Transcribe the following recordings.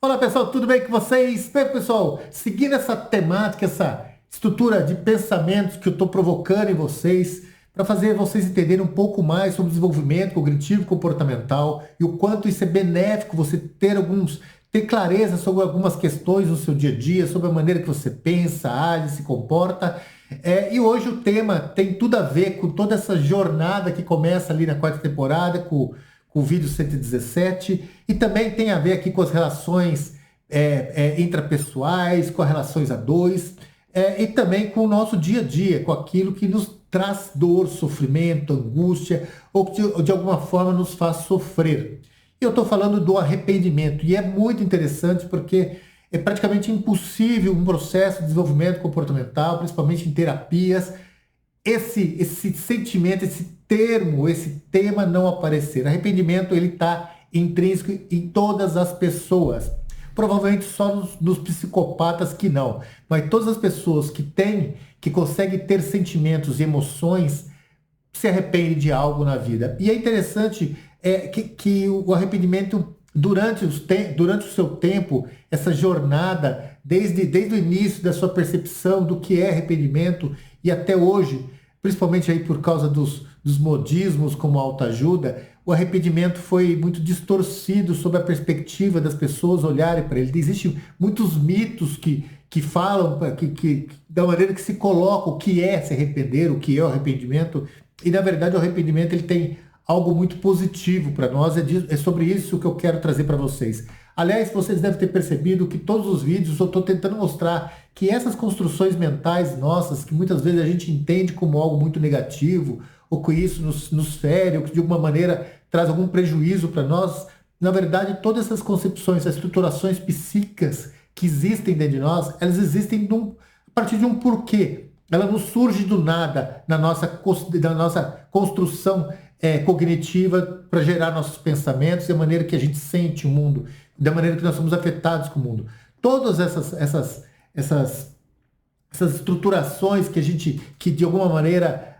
Olá pessoal, tudo bem com vocês? Bem pessoal, seguindo essa temática, essa estrutura de pensamentos que eu estou provocando em vocês, para fazer vocês entenderem um pouco mais sobre desenvolvimento cognitivo e comportamental e o quanto isso é benéfico, você ter clareza sobre algumas questões no seu dia a dia, sobre a maneira que você pensa, age, se comporta. E hoje o tema tem tudo a ver com toda essa jornada que começa ali na quarta temporada, com o vídeo 117, e também tem a ver aqui com as relações intrapessoais, com as relações a dois, e também com o nosso dia a dia, com aquilo que nos traz dor, sofrimento, angústia, ou que de alguma forma nos faz sofrer. Eu estou falando do arrependimento, e é muito interessante porque é praticamente impossível um processo de desenvolvimento comportamental, principalmente em terapias, esse sentimento, esse tema não aparecer. Arrependimento, ele está intrínseco em todas as pessoas. Provavelmente só nos psicopatas que não. Mas todas as pessoas que conseguem ter sentimentos e emoções, se arrependem de algo na vida. E é interessante que o arrependimento, durante o seu tempo, essa jornada, desde o início da sua percepção do que é arrependimento e até hoje, principalmente aí por causa dos modismos como autoajuda, o arrependimento foi muito distorcido sob a perspectiva das pessoas olharem para ele. Existem muitos mitos que falam da maneira que se coloca o que é se arrepender, o que é o arrependimento, e na verdade o arrependimento ele tem algo muito positivo para nós, é sobre isso que eu quero trazer para vocês. Aliás, vocês devem ter percebido que todos os vídeos eu estou tentando mostrar que essas construções mentais nossas, que muitas vezes a gente entende como algo muito negativo, ou que isso nos fere, ou que de alguma maneira traz algum prejuízo para nós, na verdade, todas essas concepções, essas estruturações psíquicas que existem dentro de nós, elas existem a partir de um porquê. Ela não surge do nada na nossa construção cognitiva para gerar nossos pensamentos e a maneira que a gente sente o mundo, da maneira que nós somos afetados com o mundo. Todas essas estruturações que de alguma maneira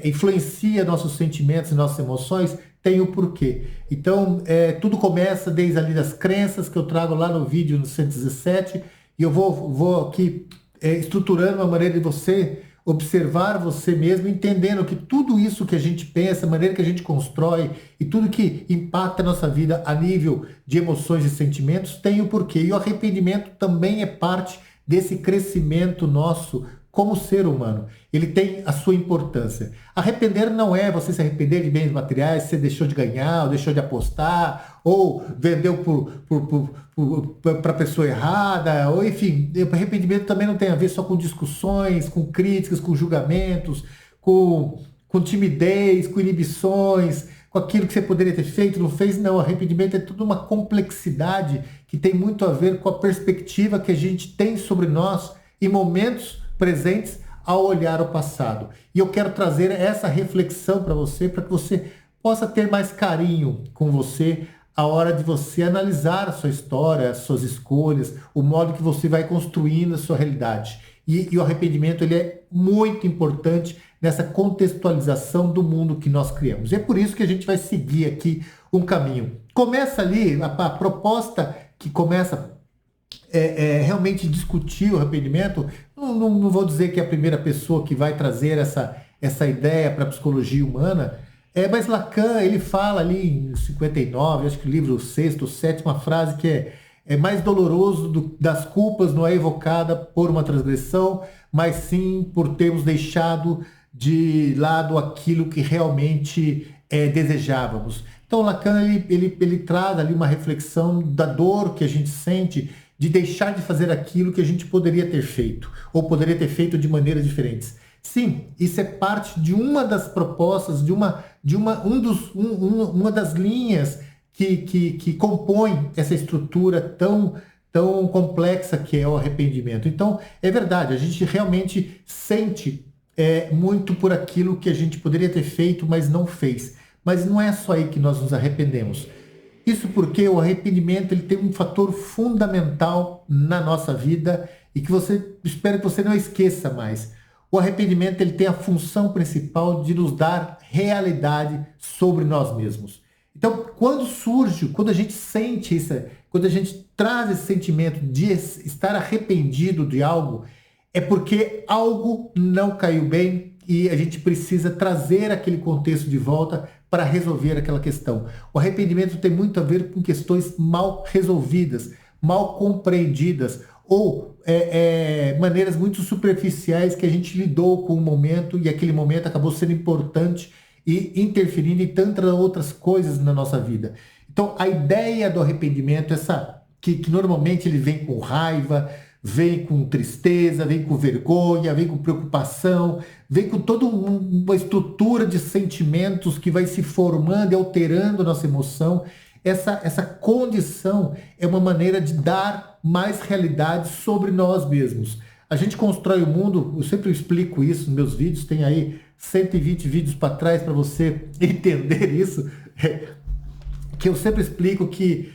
influencia nossos sentimentos e nossas emoções, tem o porquê. Então, tudo começa desde ali das crenças que eu trago lá no vídeo no 117, e eu vou aqui estruturando uma maneira de você observar você mesmo, entendendo que tudo isso que a gente pensa, a maneira que a gente constrói e tudo que impacta a nossa vida a nível de emoções e sentimentos tem o porquê. E o arrependimento também é parte desse crescimento nosso como ser humano. Ele tem a sua importância. Arrepender não é você se arrepender de bens materiais, você deixou de ganhar, ou deixou de apostar, ou vendeu para a pessoa errada, ou enfim, arrependimento também não tem a ver só com discussões, com críticas, com julgamentos, com timidez, com inibições, com aquilo que você poderia ter feito, não fez. Não, arrependimento é toda uma complexidade que tem muito a ver com a perspectiva que a gente tem sobre nós em momentos presentes ao olhar o passado. E eu quero trazer essa reflexão para que você possa ter mais carinho com você a hora de você analisar a sua história, as suas escolhas, o modo que você vai construindo a sua realidade. E o arrependimento ele é muito importante nessa contextualização do mundo que nós criamos. E é por isso que a gente vai seguir aqui um caminho. Começa ali, a proposta que começa realmente discutir o arrependimento. Não vou dizer que é a primeira pessoa que vai trazer essa ideia para a psicologia humana, mas Lacan, ele fala ali em 59, acho que o livro 6º ou 7º, uma frase que é mais doloroso das culpas não é evocada por uma transgressão, mas sim por termos deixado de lado aquilo que realmente desejávamos. Então Lacan ele traz ali uma reflexão da dor que a gente sente de deixar de fazer aquilo que a gente poderia ter feito, ou poderia ter feito de maneiras diferentes. Sim, isso é parte de uma das propostas, uma das linhas que compõe essa estrutura tão complexa que é o arrependimento. Então, é verdade, a gente realmente sente muito por aquilo que a gente poderia ter feito, mas não fez. Mas não é só aí que nós nos arrependemos. Isso porque o arrependimento ele tem um fator fundamental na nossa vida e que espero que você não esqueça mais. O arrependimento ele tem a função principal de nos dar realidade sobre nós mesmos. Então, quando a gente sente isso, quando a gente traz esse sentimento de estar arrependido de algo, é porque algo não caiu bem e a gente precisa trazer aquele contexto de volta para resolver aquela questão. O arrependimento tem muito a ver com questões mal resolvidas, mal compreendidas, ou maneiras muito superficiais que a gente lidou com o momento e aquele momento acabou sendo importante e interferindo em tantas outras coisas na nossa vida. Então, a ideia do arrependimento, que normalmente ele vem com raiva, vem com tristeza, vem com vergonha, vem com preocupação, vem com toda uma estrutura de sentimentos que vai se formando e alterando a nossa emoção. Essa condição é uma maneira de dar mais realidade sobre nós mesmos. A gente constrói o mundo, eu sempre explico isso nos meus vídeos, tem aí 120 vídeos para trás para você entender isso, que eu sempre explico que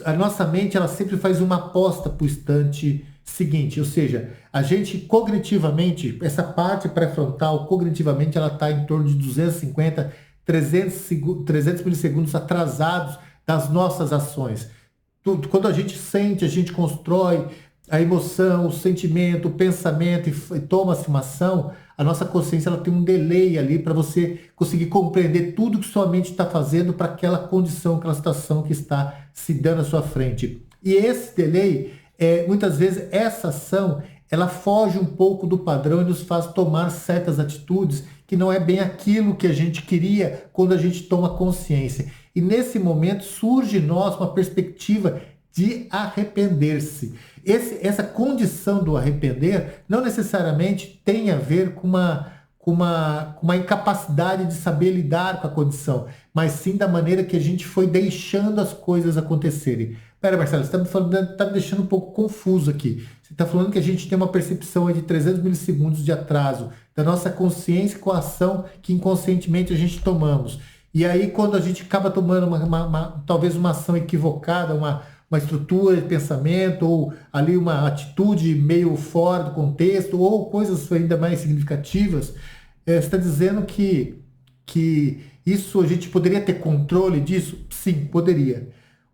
a nossa mente ela sempre faz uma aposta para o instante seguinte, ou seja, a gente cognitivamente, essa parte pré-frontal, cognitivamente ela está em torno de 250, 300 milissegundos atrasados das nossas ações. Quando a gente sente, a gente constrói a emoção, o sentimento, o pensamento e toma-se uma ação, a nossa consciência ela tem um delay ali para você conseguir compreender tudo que sua mente está fazendo para aquela condição, aquela situação que está se dando à sua frente. E esse delay, muitas vezes, essa ação, ela foge um pouco do padrão e nos faz tomar certas atitudes que não é bem aquilo que a gente queria quando a gente toma consciência. E nesse momento surge em nós uma perspectiva de arrepender-se. Essa condição do arrepender não necessariamente tem a ver com uma incapacidade de saber lidar com a condição, mas sim da maneira que a gente foi deixando as coisas acontecerem. Pera, Marcelo, você está me deixando um pouco confuso aqui. Você está falando que a gente tem uma percepção de 300 milissegundos de atraso da nossa consciência com a ação que inconscientemente a gente tomamos. E aí, quando a gente acaba tomando talvez uma ação equivocada, uma estrutura de pensamento, ou ali uma atitude meio fora do contexto, ou coisas ainda mais significativas, você está dizendo que isso a gente poderia ter controle disso? Sim, poderia.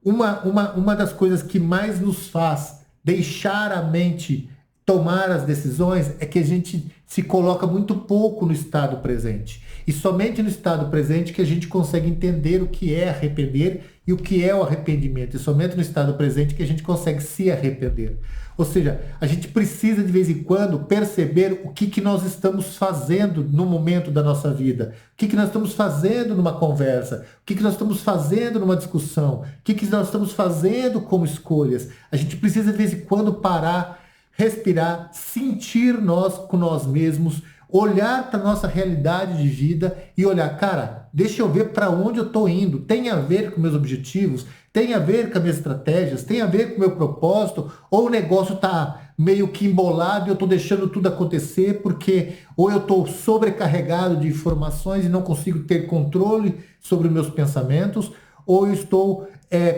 Uma das coisas que mais nos faz deixar a mente tomar as decisões é que a gente se coloca muito pouco no estado presente. E somente no estado presente que a gente consegue entender o que é arrepender e o que é o arrependimento. E somente no estado presente que a gente consegue se arrepender. Ou seja, a gente precisa de vez em quando perceber o que nós estamos fazendo no momento da nossa vida. O que nós estamos fazendo numa conversa. O que nós estamos fazendo numa discussão. O que nós estamos fazendo como escolhas. A gente precisa de vez em quando parar, respirar, sentir nós com nós mesmos, olhar para a nossa realidade de vida e olhar, cara, deixa eu ver para onde eu estou indo, tem a ver com meus objetivos, tem a ver com as minhas estratégias, tem a ver com o meu propósito, ou o negócio está meio que embolado e eu estou deixando tudo acontecer porque ou eu estou sobrecarregado de informações e não consigo ter controle sobre os meus pensamentos, ou eu estou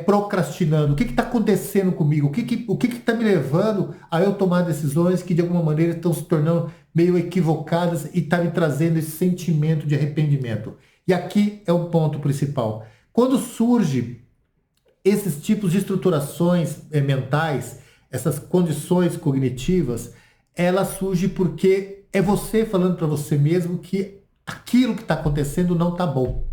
procrastinando. O que está acontecendo comigo? O que está me levando a eu tomar decisões que de alguma maneira estão se tornando meio equivocadas e está me trazendo esse sentimento de arrependimento? E aqui é o ponto principal. Quando surge esses tipos de estruturações mentais, essas condições cognitivas, ela surge porque é você falando para você mesmo que aquilo que está acontecendo não está bom.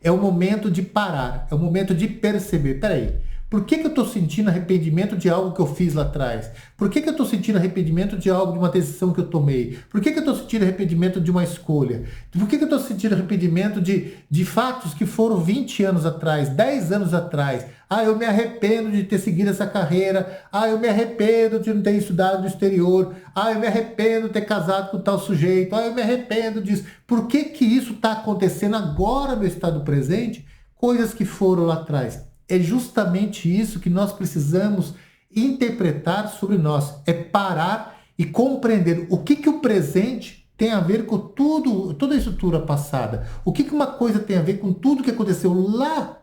É o momento de parar, é o momento de perceber. Peraí, por que eu estou sentindo arrependimento de algo que eu fiz lá atrás? Por que eu estou sentindo arrependimento de algo, de uma decisão que eu tomei? Por que eu estou sentindo arrependimento de uma escolha? Por que eu estou sentindo arrependimento de fatos que foram 20 anos atrás, 10 anos atrás? Ah, eu me arrependo de ter seguido essa carreira. Ah, eu me arrependo de não ter estudado no exterior. Ah, eu me arrependo de ter casado com tal sujeito. Ah, eu me arrependo disso. Por que isso está acontecendo agora no estado presente? Coisas que foram lá atrás. É justamente isso que nós precisamos interpretar sobre nós. É parar e compreender o que o presente tem a ver com toda a estrutura passada. O que uma coisa tem a ver com tudo que aconteceu lá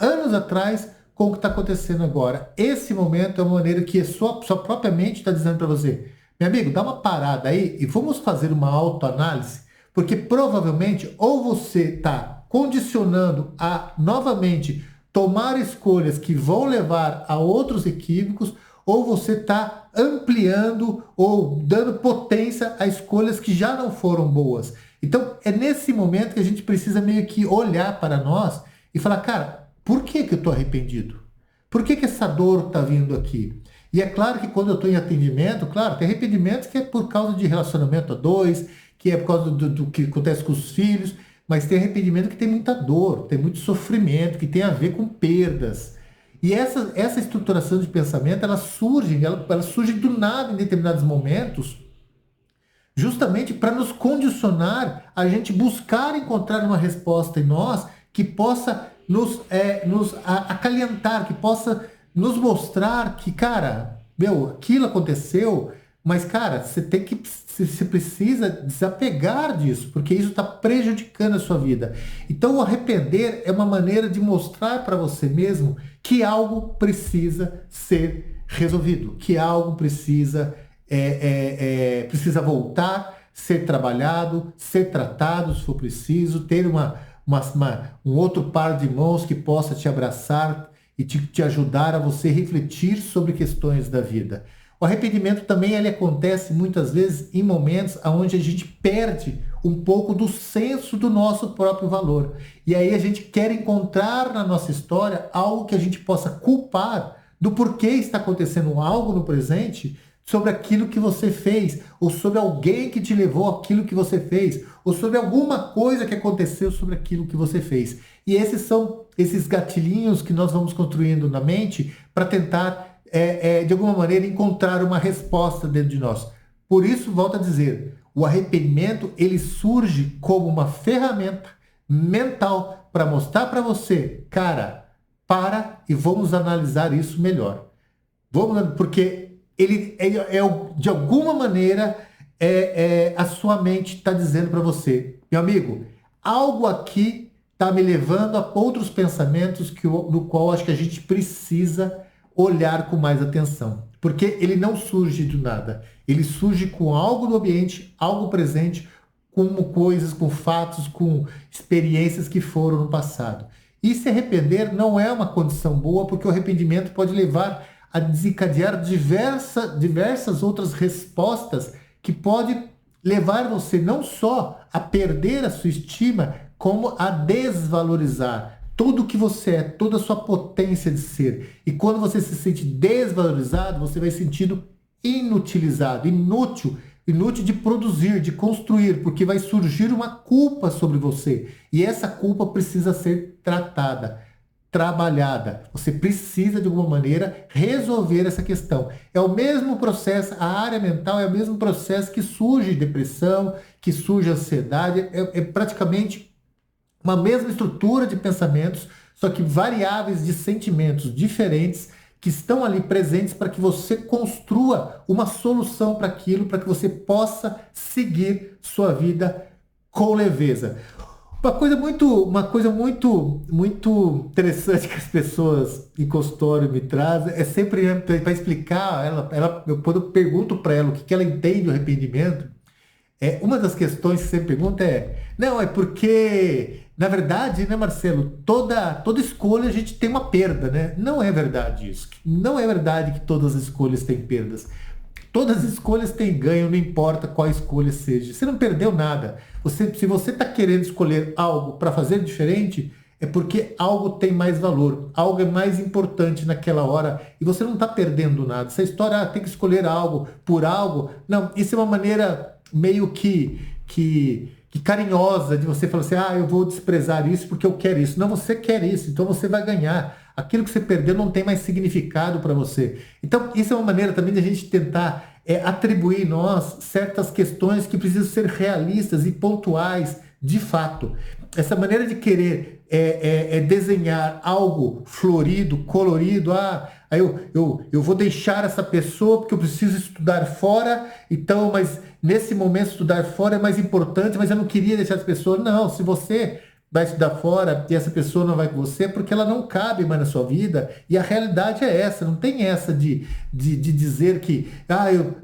anos atrás com o que está acontecendo agora. Esse momento é uma maneira que sua própria mente está dizendo para você, meu amigo, dá uma parada aí e vamos fazer uma autoanálise, porque provavelmente ou você está condicionando a, novamente, tomar escolhas que vão levar a outros equívocos, ou você está ampliando ou dando potência a escolhas que já não foram boas. Então, é nesse momento que a gente precisa meio que olhar para nós e falar, cara, por que que eu estou arrependido? Por que que essa dor está vindo aqui? E é claro que quando eu estou em atendimento, claro, tem arrependimentos que é por causa de relacionamento a dois, que é por causa do que acontece com os filhos, mas tem arrependimento que tem muita dor, tem muito sofrimento, que tem a ver com perdas. E essa estruturação de pensamento, ela surge do nada em determinados momentos, justamente para nos condicionar a gente buscar encontrar uma resposta em nós que possa nos acalentar, que possa nos mostrar que, cara, meu, aquilo aconteceu, mas, cara, você precisa desapegar disso, porque isso está prejudicando a sua vida. Então, o arrepender é uma maneira de mostrar para você mesmo que algo precisa ser resolvido, que algo precisa voltar, ser trabalhado, ser tratado, se for preciso, ter um outro par de mãos que possa te abraçar e te ajudar a você refletir sobre questões da vida. O arrependimento também ele acontece muitas vezes em momentos onde a gente perde um pouco do senso do nosso próprio valor. E aí a gente quer encontrar na nossa história algo que a gente possa culpar do porquê está acontecendo algo no presente sobre aquilo que você fez, ou sobre alguém que te levou aquilo que você fez, ou sobre alguma coisa que aconteceu sobre aquilo que você fez. E esses são esses gatilhinhos que nós vamos construindo na mente para tentar de alguma maneira, encontrar uma resposta dentro de nós. Por isso, volto a dizer, o arrependimento, ele surge como uma ferramenta mental para mostrar para você, cara, para e vamos analisar isso melhor. Porque ele de alguma maneira, a sua mente está dizendo para você, meu amigo, algo aqui está me levando a outros pensamentos no qual acho que a gente precisa olhar com mais atenção, porque ele não surge do nada, ele surge com algo no ambiente, algo presente, com coisas, com fatos, com experiências que foram no passado. E se arrepender não é uma condição boa, porque o arrependimento pode levar a desencadear diversas outras respostas que pode levar você não só a perder a sua estima, como a desvalorizar tudo que você é, toda a sua potência de ser. E quando você se sente desvalorizado, você vai se sentindo inutilizado, inútil de produzir, de construir, porque vai surgir uma culpa sobre você. E essa culpa precisa ser tratada, trabalhada. Você precisa, de alguma maneira, resolver essa questão. É o mesmo processo, a área mental é o mesmo processo que surge depressão, que surge ansiedade, é praticamente uma mesma estrutura de pensamentos, só que variáveis de sentimentos diferentes que estão ali presentes para que você construa uma solução para aquilo, para que você possa seguir sua vida com leveza. Uma coisa muito interessante que as pessoas em consultório me trazem é sempre para explicar, quando eu pergunto para ela o que ela entende do arrependimento, uma das questões que você pergunta não, é porque, na verdade, né, Marcelo, toda escolha a gente tem uma perda, né? Não é verdade isso. Não é verdade que todas as escolhas têm perdas. Todas as escolhas têm ganho, não importa qual escolha seja. Você não perdeu nada. Se você está querendo escolher algo para fazer diferente, é porque algo tem mais valor, algo é mais importante naquela hora e você não está perdendo nada. Essa história, tem que escolher algo por algo, não, isso é uma maneira meio que carinhosa de você falar assim, eu vou desprezar isso porque eu quero isso. Não, você quer isso, então você vai ganhar. Aquilo que você perdeu não tem mais significado para você. Então, isso é uma maneira também de a gente tentar atribuir em nós certas questões que precisam ser realistas e pontuais de fato. Essa maneira de querer desenhar algo florido, colorido, eu vou deixar essa pessoa porque eu preciso estudar fora, então, mas nesse momento estudar fora é mais importante, mas eu não queria deixar essa pessoa. Não, se você vai estudar fora e essa pessoa não vai com você porque ela não cabe mais na sua vida. E a realidade é essa, não tem essa de dizer que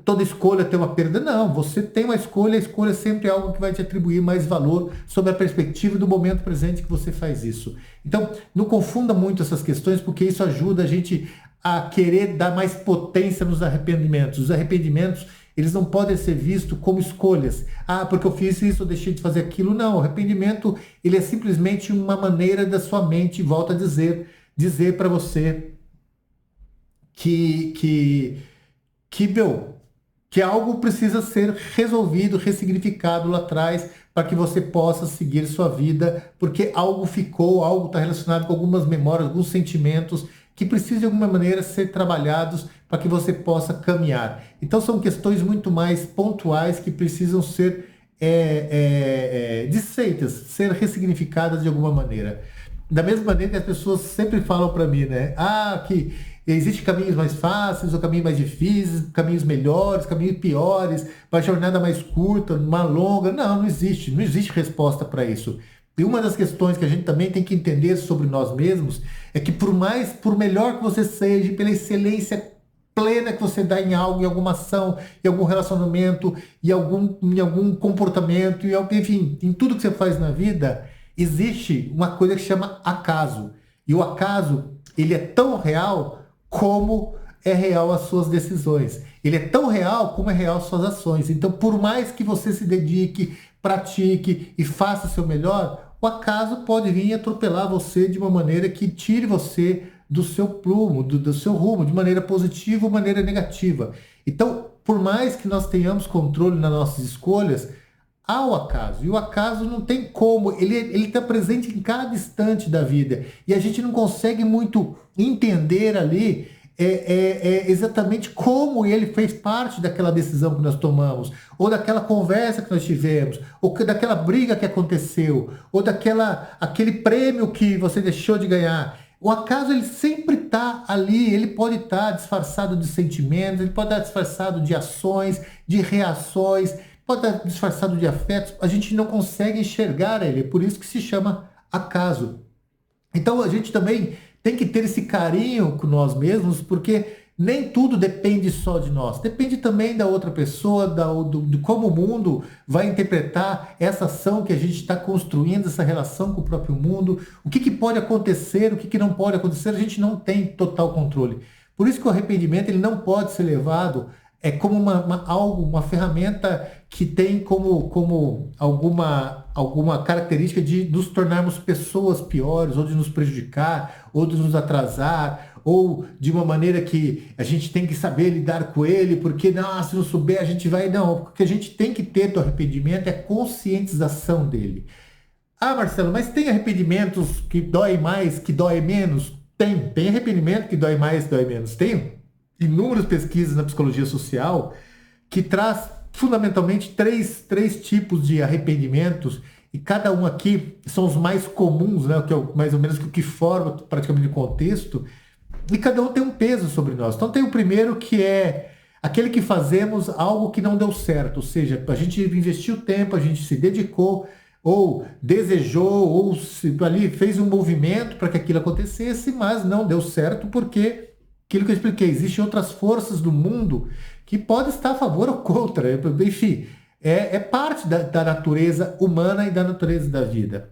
toda escolha tem uma perda. Não, você tem uma escolha, a escolha sempre é algo que vai te atribuir mais valor sobre a perspectiva do momento presente que você faz isso. Então, não confunda muito essas questões, porque isso ajuda a gente a querer dar mais potência nos arrependimentos. Os arrependimentos, eles não podem ser vistos como escolhas. Porque eu fiz isso, eu deixei de fazer aquilo. Não, o arrependimento, ele é simplesmente uma maneira da sua mente, volta a dizer para você que algo precisa ser resolvido, ressignificado lá atrás, para que você possa seguir sua vida, porque algo ficou, algo está relacionado com algumas memórias, alguns sentimentos que precisam de alguma maneira ser trabalhados para que você possa caminhar. Então são questões muito mais pontuais que precisam ser desfeitas, ser ressignificadas de alguma maneira. Da mesma maneira que as pessoas sempre falam para mim, né? Que existem caminhos mais fáceis, ou caminhos mais difíceis, caminhos melhores, caminhos piores, uma jornada mais curta, uma longa. Não existe resposta para isso. E uma das questões que a gente também tem que entender sobre nós mesmos é que por melhor que você seja, pela excelência plena que você dá em algo, em alguma ação, em algum relacionamento, em algum comportamento, enfim, em tudo que você faz na vida, existe uma coisa que chama acaso. E o acaso, ele é tão real como é real as suas decisões. Ele é tão real como é real as suas ações. Então, por mais que você se dedique, pratique e faça o seu melhor, o acaso pode vir atropelar você de uma maneira que tire você do seu plumo, do seu rumo, de maneira positiva ou maneira negativa. Então, por mais que nós tenhamos controle nas nossas escolhas, há o acaso. E o acaso não tem como, ele está presente em cada instante da vida. E a gente não consegue muito entender ali exatamente como ele fez parte daquela decisão que nós tomamos, ou daquela conversa que nós tivemos, ou daquela briga que aconteceu, ou aquele prêmio que você deixou de ganhar. O acaso, ele sempre está ali, ele pode estar disfarçado de sentimentos, ele pode estar disfarçado de ações, de reações, pode estar disfarçado de afetos. A gente não consegue enxergar ele, por isso que se chama acaso. Então a gente também tem que ter esse carinho com nós mesmos, porque nem tudo depende só de nós. Depende também da outra pessoa, de como o mundo vai interpretar essa ação que a gente está construindo, essa relação com o próprio mundo. O que pode acontecer, o que não pode acontecer, a gente não tem total controle. Por isso que o arrependimento, ele não pode ser levado como uma ferramenta que tem como alguma característica de nos tornarmos pessoas piores, ou de nos prejudicar, ou de nos atrasar, ou de uma maneira que a gente tem que saber lidar com ele, porque se não souber a gente vai... Não, o que a gente tem que ter do arrependimento é conscientização dele. Marcelo, mas tem arrependimentos que doem mais, que doem menos? Tem arrependimento que dói mais, dói menos. Tem inúmeras pesquisas na psicologia social que traz fundamentalmente três tipos de arrependimentos, e cada um aqui são os mais comuns, né, que é mais ou menos o que forma praticamente o contexto, e cada um tem um peso sobre nós. Então tem o primeiro, que é aquele que fazemos algo que não deu certo, ou seja, a gente investiu tempo, a gente se dedicou, ou desejou, ou ali fez um movimento para que aquilo acontecesse, mas não deu certo porque aquilo que eu expliquei, existem outras forças do mundo que podem estar a favor ou contra. Enfim, é parte da natureza humana e da natureza da vida.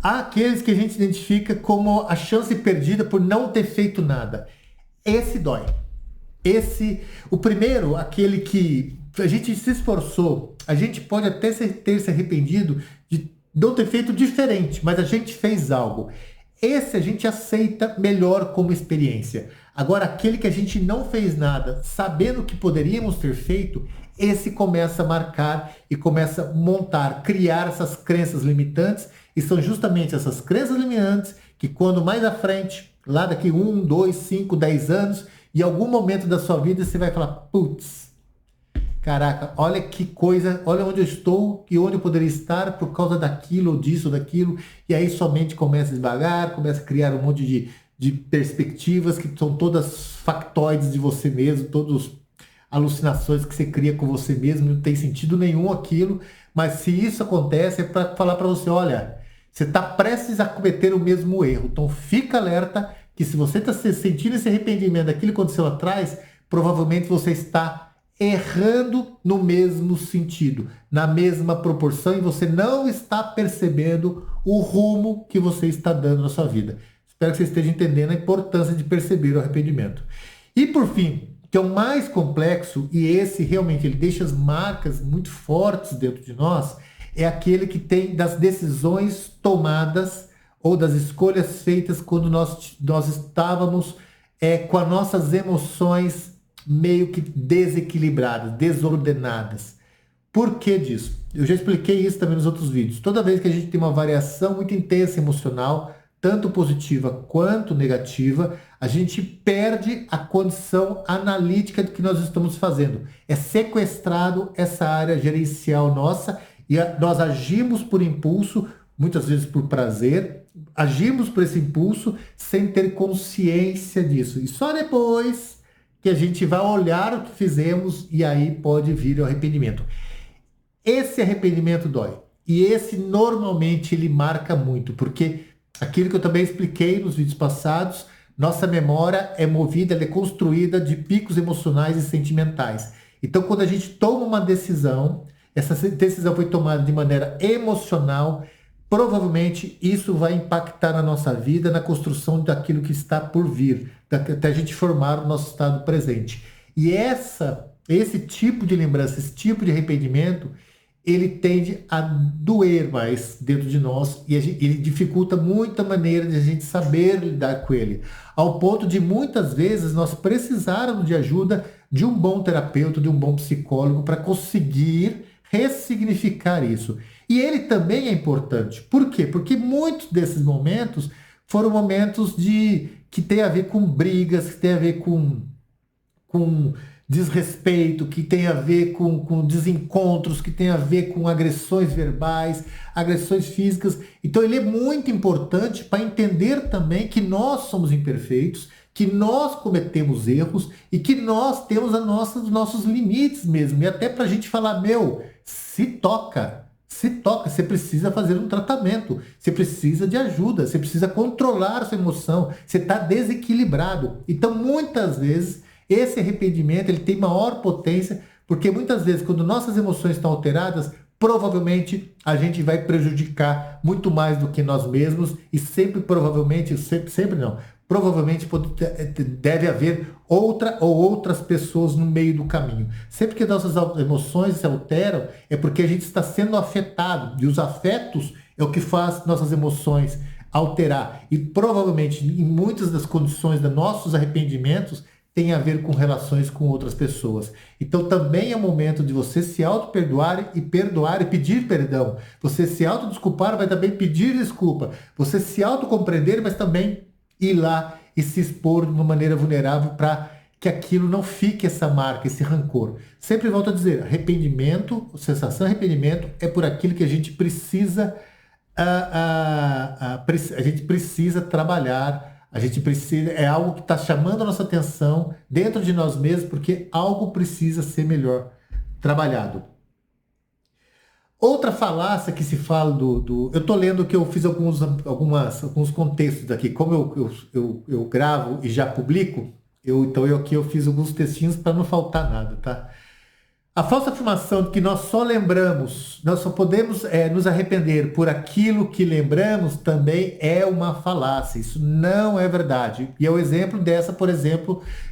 Há aqueles que a gente identifica como a chance perdida por não ter feito nada. Esse dói. O primeiro, aquele que a gente se esforçou, a gente pode até ter se arrependido de não ter feito diferente, mas a gente fez algo. Esse a gente aceita melhor como experiência. Agora, aquele que a gente não fez nada, sabendo que poderíamos ter feito, esse começa a marcar e começa a montar, criar essas crenças limitantes, e são justamente essas crenças limitantes que, quando mais à frente, lá daqui 1, 2, 5, 10 anos, em algum momento da sua vida, você vai falar, putz, caraca, olha que coisa, olha onde eu estou e onde eu poderia estar por causa daquilo, ou disso, ou daquilo, e aí sua mente começa devagar, começa a criar um monte de perspectivas que são todas factoides de você mesmo, todas alucinações que você cria com você mesmo, não tem sentido nenhum aquilo, mas se isso acontece é para falar para você, olha, você está prestes a cometer o mesmo erro. Então fica alerta que se você está sentindo esse arrependimento daquilo que aconteceu atrás, provavelmente você está errando no mesmo sentido, na mesma proporção, e você não está percebendo o rumo que você está dando na sua vida. Espero que você esteja entendendo a importância de perceber o arrependimento. E por fim, que é o mais complexo, e esse realmente ele deixa as marcas muito fortes dentro de nós, é aquele que tem das decisões tomadas ou das escolhas feitas quando nós estávamos com as nossas emoções meio que desequilibradas, desordenadas. Por que disso? Eu já expliquei isso também nos outros vídeos. Toda vez que a gente tem uma variação muito intensa emocional, tanto positiva quanto negativa, a gente perde a condição analítica do que nós estamos fazendo. É sequestrado essa área gerencial nossa e nós agimos por impulso, muitas vezes por prazer, agimos por esse impulso sem ter consciência disso. E só depois que a gente vai olhar o que fizemos e aí pode vir o arrependimento. Esse arrependimento dói. E esse normalmente ele marca muito, porque aquilo que eu também expliquei nos vídeos passados, nossa memória é movida, ela é construída de picos emocionais e sentimentais. Então, quando a gente toma uma decisão, essa decisão foi tomada de maneira emocional, provavelmente isso vai impactar na nossa vida, na construção daquilo que está por vir, até a gente formar o nosso estado presente. E esse tipo de lembrança, esse tipo de arrependimento, ele tende a doer mais dentro de nós e ele dificulta muita maneira de a gente saber lidar com ele, ao ponto de muitas vezes nós precisarmos de ajuda de um bom terapeuta, de um bom psicólogo para conseguir ressignificar isso. E ele também é importante. Por quê? Porque muitos desses momentos foram momentos que tem a ver com brigas, que tem a ver com desrespeito, que tem a ver com desencontros, que tem a ver com agressões verbais, agressões físicas. Então ele é muito importante para entender também que nós somos imperfeitos, que nós cometemos erros e que nós temos os nossos limites mesmo. E até para a gente falar, se toca, você precisa fazer um tratamento, você precisa de ajuda, você precisa controlar a sua emoção, você está desequilibrado. Então muitas vezes esse arrependimento ele tem maior potência, porque muitas vezes quando nossas emoções estão alteradas, provavelmente a gente vai prejudicar muito mais do que nós mesmos e provavelmente deve haver outras pessoas no meio do caminho. Sempre que nossas emoções se alteram, é porque a gente está sendo afetado, e os afetos é o que faz nossas emoções alterar. E provavelmente, em muitas das condições dos nossos arrependimentos, tem a ver com relações com outras pessoas. Então também é o momento de você se auto-perdoar e perdoar e pedir perdão. Você se auto-desculpar, mas também pedir desculpa. Você se auto-compreender, mas também ir lá e se expor de uma maneira vulnerável para que aquilo não fique essa marca, esse rancor. Sempre volto a dizer, arrependimento, sensação de arrependimento é por aquilo que a gente precisa a gente precisa trabalhar. A gente precisa, é algo que está chamando a nossa atenção dentro de nós mesmos, porque algo precisa ser melhor trabalhado. Outra falácia que se fala eu estou lendo que eu fiz alguns contextos aqui. Como eu gravo e já publico, então eu fiz alguns textinhos para não faltar nada, tá? A falsa afirmação de que nós só podemos nos arrepender por aquilo que lembramos também é uma falácia. Isso não é verdade. E é o exemplo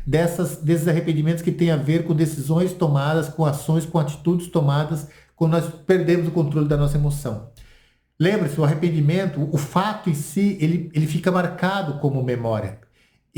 desses arrependimentos que tem a ver com decisões tomadas, com ações, com atitudes tomadas quando nós perdemos o controle da nossa emoção. Lembre-se, o arrependimento, o fato em si, ele fica marcado como memória.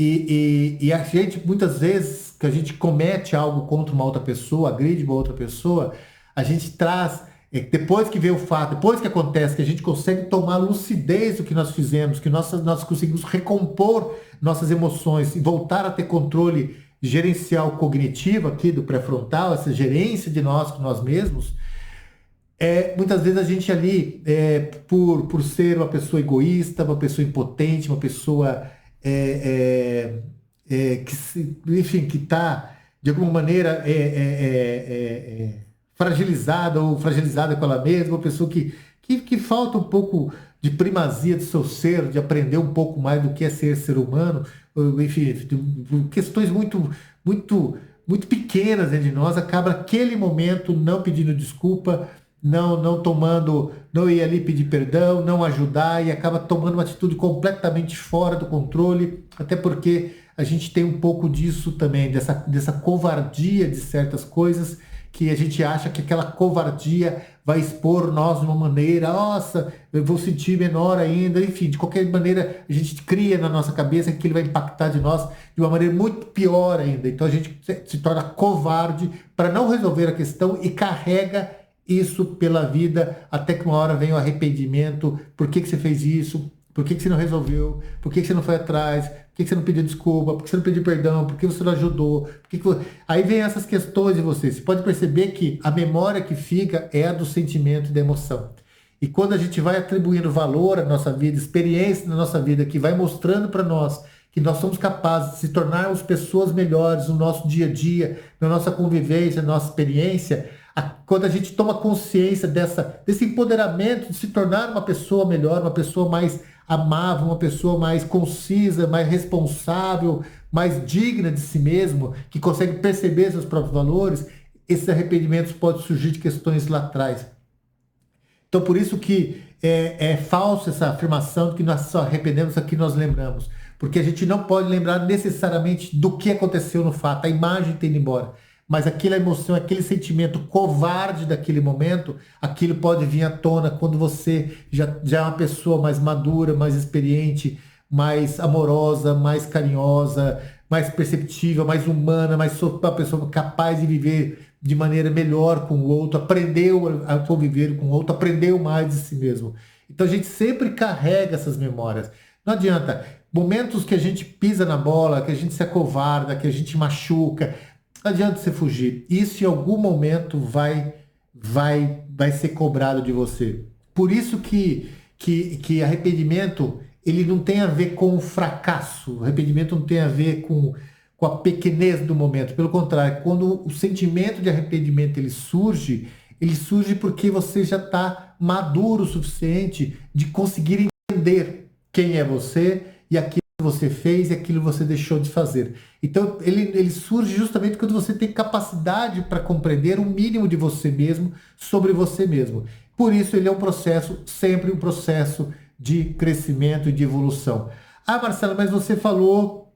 E a gente, muitas vezes, que a gente comete algo contra uma outra pessoa, agride uma outra pessoa, a gente traz, depois que vê o fato, depois que acontece, que a gente consegue tomar lucidez do que nós fizemos, que nós conseguimos recompor nossas emoções e voltar a ter controle gerencial cognitivo aqui do pré-frontal, essa gerência de nós com nós mesmos, muitas vezes a gente ali, por ser uma pessoa egoísta, uma pessoa impotente, uma pessoa que está, de alguma maneira, fragilizada ou fragilizada com ela mesma, uma pessoa que falta um pouco de primazia do seu ser, de aprender um pouco mais do que é ser humano, enfim, questões muito pequenas dentro de nós, acaba aquele momento não pedindo desculpa, não tomando, não ir ali pedir perdão, não ajudar e acaba tomando uma atitude completamente fora do controle, até porque a gente tem um pouco disso também, dessa covardia de certas coisas, que a gente acha que aquela covardia vai expor nós de uma maneira, nossa, eu vou sentir menor ainda, enfim, de qualquer maneira a gente cria na nossa cabeça que ele vai impactar de nós de uma maneira muito pior ainda. Então a gente se torna covarde para não resolver a questão e carrega isso pela vida até que uma hora vem o arrependimento. Por que você fez isso? Por que você não resolveu? Por que você não foi atrás? Por que você não pediu desculpa? Por que você não pediu perdão? Por que você não ajudou? Aí vem essas questões de você. Você pode perceber que a memória que fica é a do sentimento e da emoção. E quando a gente vai atribuindo valor à nossa vida, experiência na nossa vida, que vai mostrando para nós que nós somos capazes de se tornarmos pessoas melhores no nosso dia a dia, na nossa convivência, na nossa experiência, quando a gente toma consciência desse empoderamento de se tornar uma pessoa melhor, uma pessoa mais amável, uma pessoa mais concisa, mais responsável, mais digna de si mesmo, que consegue perceber seus próprios valores, esses arrependimentos podem surgir de questões lá atrás. Então, por isso que é falsa essa afirmação de que nós só arrependemos aqui nós lembramos. Porque a gente não pode lembrar necessariamente do que aconteceu no fato, a imagem tem ido embora. Mas aquela emoção, aquele sentimento covarde daquele momento, aquilo pode vir à tona quando você já é uma pessoa mais madura, mais experiente, mais amorosa, mais carinhosa, mais perceptível, mais humana, uma pessoa capaz de viver de maneira melhor com o outro, aprendeu a conviver com o outro, aprendeu mais de si mesmo. Então a gente sempre carrega essas memórias. Não adianta. Momentos que a gente pisa na bola, que a gente se acovarda, que a gente machuca, não adianta você fugir. Isso em algum momento vai ser cobrado de você. Por isso que arrependimento ele não tem a ver com o fracasso. O arrependimento não tem a ver com a pequenez do momento. Pelo contrário, quando o sentimento de arrependimento ele surge porque você já está maduro o suficiente de conseguir entender quem é você e aquilo que você fez e aquilo que você deixou de fazer. Então, ele surge justamente quando você tem capacidade para compreender o mínimo de você mesmo sobre você mesmo. Por isso, ele é um processo, sempre um processo de crescimento e de evolução. Ah, Marcelo, mas você falou,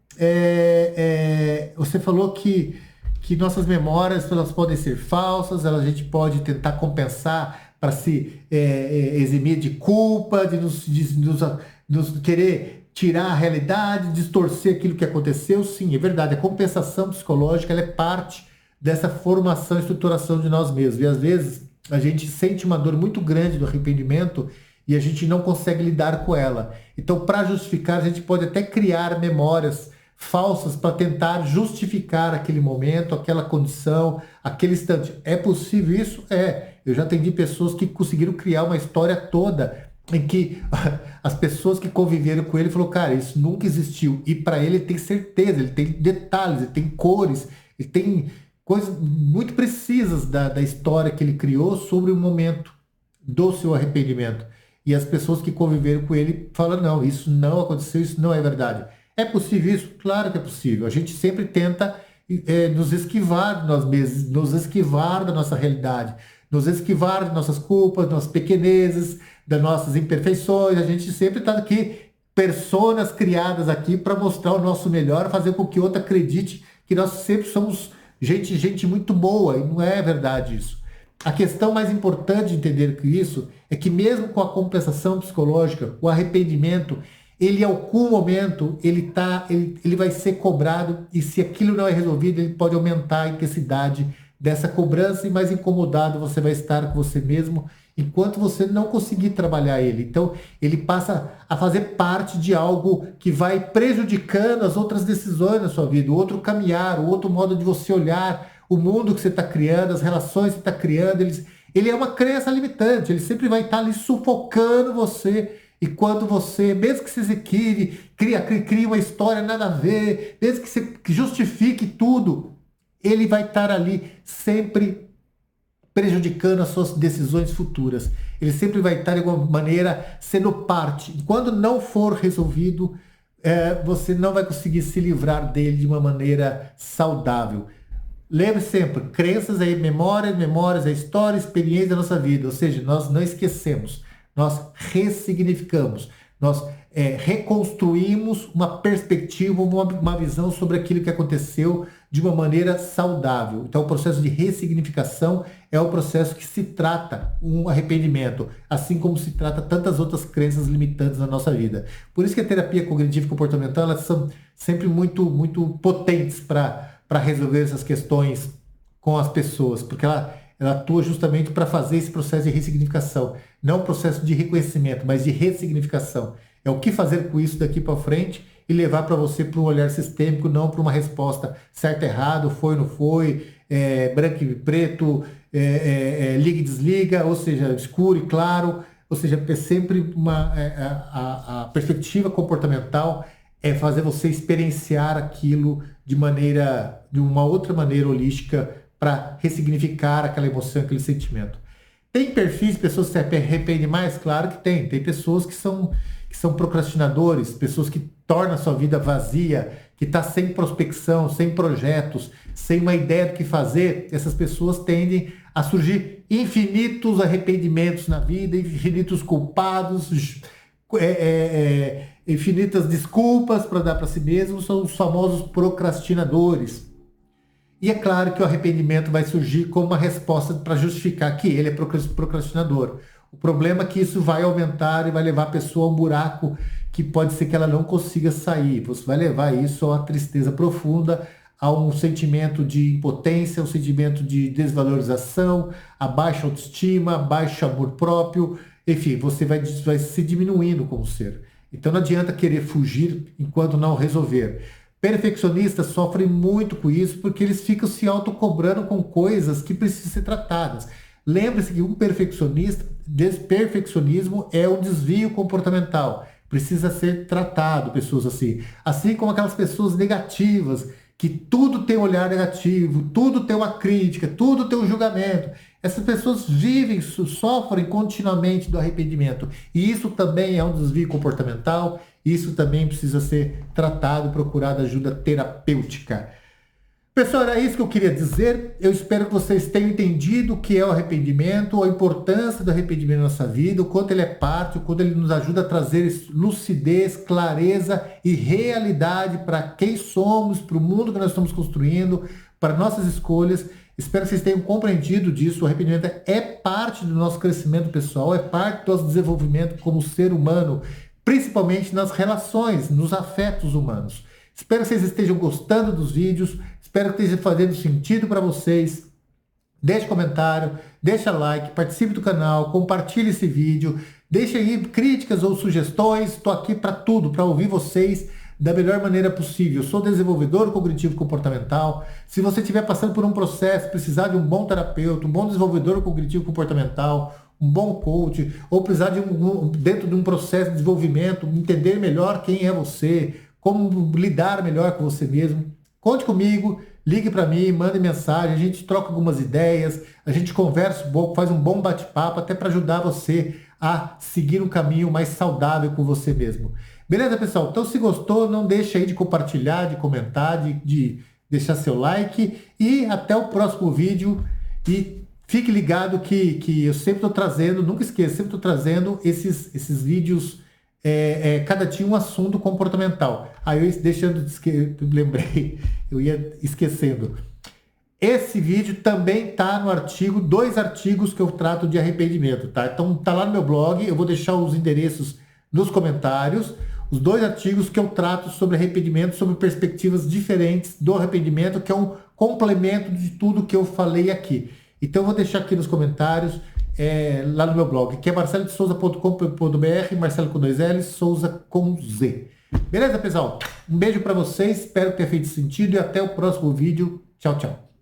que nossas memórias elas podem ser falsas, a gente pode tentar compensar para se eximir de culpa, de nos querer tirar a realidade, distorcer aquilo que aconteceu. Sim, é verdade. A compensação psicológica ela é parte dessa formação e estruturação de nós mesmos. E às vezes a gente sente uma dor muito grande do arrependimento e a gente não consegue lidar com ela. Então, para justificar, a gente pode até criar memórias falsas para tentar justificar aquele momento, aquela condição, aquele instante. É possível isso? É. Eu já atendi pessoas que conseguiram criar uma história toda em que as pessoas que conviveram com ele falaram, cara, isso nunca existiu. E para ele tem certeza, ele tem detalhes, ele tem cores, ele tem coisas muito precisas da história que ele criou sobre o momento do seu arrependimento. E as pessoas que conviveram com ele falam, não, isso não aconteceu, isso não é verdade. É possível isso? Claro que é possível. A gente sempre tenta nos esquivar de nós mesmos, nos esquivar da nossa realidade, nos esquivar de nossas culpas, das nossas pequenezes, das nossas imperfeições. A gente sempre está aqui, personas criadas aqui para mostrar o nosso melhor, fazer com que o outro acredite que nós sempre somos gente muito boa, e não é verdade isso. A questão mais importante de entender que isso é que mesmo com a compensação psicológica, o arrependimento, ele em algum momento, ele vai ser cobrado, e se aquilo não é resolvido, ele pode aumentar a intensidade dessa cobrança, e mais incomodado você vai estar com você mesmo, enquanto você não conseguir trabalhar ele. Então, ele passa a fazer parte de algo que vai prejudicando as outras decisões na sua vida, o outro caminhar, o outro modo de você olhar o mundo que você está criando, as relações que você está criando. Ele é uma crença limitante, ele sempre vai estar ali sufocando você. E quando você, mesmo que você se equivoque, cria uma história nada a ver, mesmo que você justifique tudo, ele vai estar ali sempre prejudicando as suas decisões futuras. ele sempre vai estar de alguma maneira sendo parte. E quando não for resolvido, você não vai conseguir se livrar dele de uma maneira saudável. Lembre sempre, crenças é memórias é história, experiência da nossa vida. Ou seja, nós não esquecemos, nós ressignificamos, nós reconstruímos uma perspectiva, uma visão sobre aquilo que aconteceu de uma maneira saudável. Então, o processo de ressignificação é o processo que se trata um arrependimento, assim como se trata tantas outras crenças limitantes na nossa vida. Por isso que a terapia cognitivo comportamental, elas são sempre muito, muito potentes para resolver essas questões com as pessoas, porque ela atua justamente para fazer esse processo de ressignificação, não um processo de reconhecimento, mas de ressignificação. É o que fazer com isso daqui para frente e levar para você para um olhar sistêmico, não para uma resposta certo, errado, foi, não foi, branco e preto, liga e desliga, ou seja, escuro e claro. Ou seja, é sempre a perspectiva comportamental é fazer você experienciar aquilo de uma outra maneira holística para ressignificar aquela emoção, aquele sentimento. Tem perfis de pessoas que se arrependem mais? Claro que tem. Tem pessoas que são procrastinadores, pessoas que tornam a sua vida vazia, que está sem prospecção, sem projetos, sem uma ideia do que fazer. Essas pessoas tendem a surgir infinitos arrependimentos na vida, infinitos culpados, infinitas desculpas para dar para si mesmos. São os famosos procrastinadores. E é claro que o arrependimento vai surgir como uma resposta para justificar que ele é procrastinador. O problema é que isso vai aumentar e vai levar a pessoa a um buraco que pode ser que ela não consiga sair. Você vai levar isso a uma tristeza profunda, a um sentimento de impotência, um sentimento de desvalorização, a baixa autoestima, baixo amor próprio. Enfim, você vai se diminuindo como ser. Então não adianta querer fugir enquanto não resolver. Perfeccionistas sofrem muito com isso porque eles ficam se autocobrando com coisas que precisam ser tratadas. Lembre-se que um perfeccionismo é um desvio comportamental. Precisa ser tratado, pessoas assim. Assim como aquelas pessoas negativas, que tudo tem um olhar negativo, tudo tem uma crítica, tudo tem um julgamento. Essas pessoas sofrem continuamente do arrependimento. E isso também é um desvio comportamental. Isso também precisa ser tratado, procurado ajuda terapêutica. Pessoal, era isso que eu queria dizer. Eu espero que vocês tenham entendido o que é o arrependimento, a importância do arrependimento na nossa vida, o quanto ele é parte, o quanto ele nos ajuda a trazer lucidez, clareza e realidade para quem somos, para o mundo que nós estamos construindo, para nossas escolhas. Espero que vocês tenham compreendido disso. O arrependimento é parte do nosso crescimento pessoal, é parte do nosso desenvolvimento como ser humano, principalmente nas relações, nos afetos humanos. Espero que vocês estejam gostando dos vídeos, espero que esteja fazendo sentido para vocês. Deixe comentário, deixa like, participe do canal, compartilhe esse vídeo, deixe aí críticas ou sugestões. Estou aqui para tudo, para ouvir vocês da melhor maneira possível. Eu sou desenvolvedor cognitivo comportamental. Se você estiver passando por um processo, precisar de um bom terapeuta, um bom desenvolvedor cognitivo comportamental, um bom coach, ou precisar dentro de um processo de desenvolvimento, entender melhor quem é você, como lidar melhor com você mesmo, conte comigo, ligue para mim, mande mensagem, a gente troca algumas ideias, a gente conversa um pouco, faz um bom bate-papo, até para ajudar você a seguir um caminho mais saudável com você mesmo. Beleza, pessoal? Então, se gostou, não deixe aí de compartilhar, de comentar, de deixar seu like, e até o próximo vídeo. E fique ligado que eu sempre estou trazendo, nunca esqueça, sempre estou trazendo esses vídeos, cada dia um assunto comportamental. Aí lembrei, eu ia esquecendo. Esse vídeo também está no artigo, 2 artigos que eu trato de arrependimento, tá? Então tá lá no meu blog, eu vou deixar os endereços nos comentários, os 2 artigos que eu trato sobre arrependimento, sobre perspectivas diferentes do arrependimento, que é um complemento de tudo que eu falei aqui. Então eu vou deixar aqui nos comentários, lá no meu blog, que é marcelodesouza.com.br, Marcelo com 2 L's, Souza com Z. Beleza, pessoal? Um beijo para vocês, espero que tenha feito sentido e até o próximo vídeo. Tchau, tchau.